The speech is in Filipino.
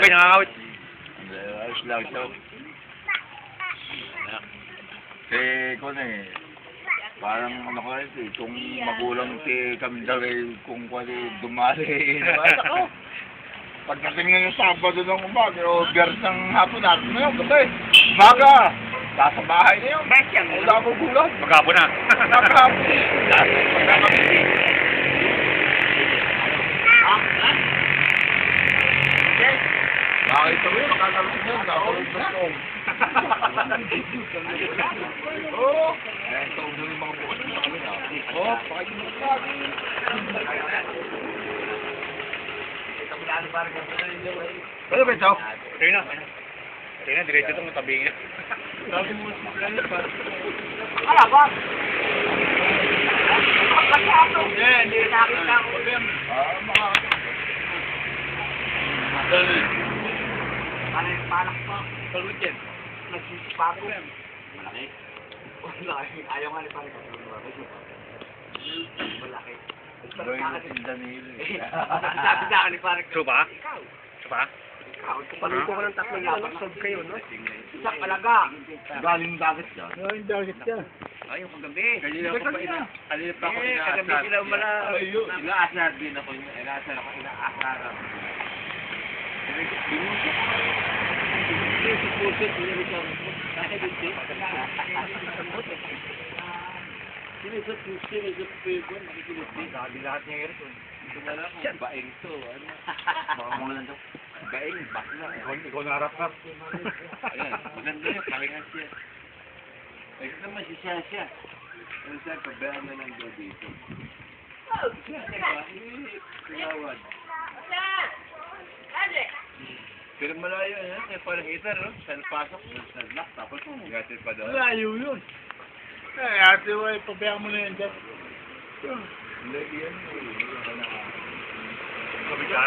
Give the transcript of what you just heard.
Sabay nakakawit. Ayos lang ito. Kung parang ano ko rin kung magulang kami daw kung dumali ako. Pagdating ngayon Sabado ng umaga o Biyernes ng hapon natin na yun, kasi umaga, nasa bahay na yun. Wala akong gulat. Magkapon na. Nakahapon. Makita mo yun, makakalong yun, nakakulong na ito. Oo. Ito, doon yung mga bukas sa kami na. Oo, pakita mo sa akin. Ano ba ito? Tingnan na. Tingnan, diretso itong tabi niya. Sabi mo sa planet pa. Ala ba? Hindi nakita ko din. Palak pa. Salut yan. Nagsisipago. Malaki. Malaki. Ayaw nga ni Palak. Malaki. Sabi Sabi sa akin ni Palak. Supa? Supa? Paluto ko ng tatlong laban. Sob kayo, no? Isa palaga. Galing dagat yan. Galing dagat yan. Ay, yung kagabi. Kanina pa ako inaasar. Kagabi sila umala. Inaasar din ako. Inaasar ako. Inaasar. Sabi lahat niya yun. Ito na lang. Baing to. Baka mga lang to. Baing. Bakla. Ikaw narap ka. Ayan. Maganda yun. Pahingan siya. Ito naman si Shasha. Ano siya? Kabayaan na lang daw dito. Tinawad. Pero malayo na. Kaya parang hitar, no? Saan pasok? Saan lock. Tapos gatil pa doon. Layo yun. Eh, ate, pabayaan mo na yan dyan. Hindi yan. Sabi ka?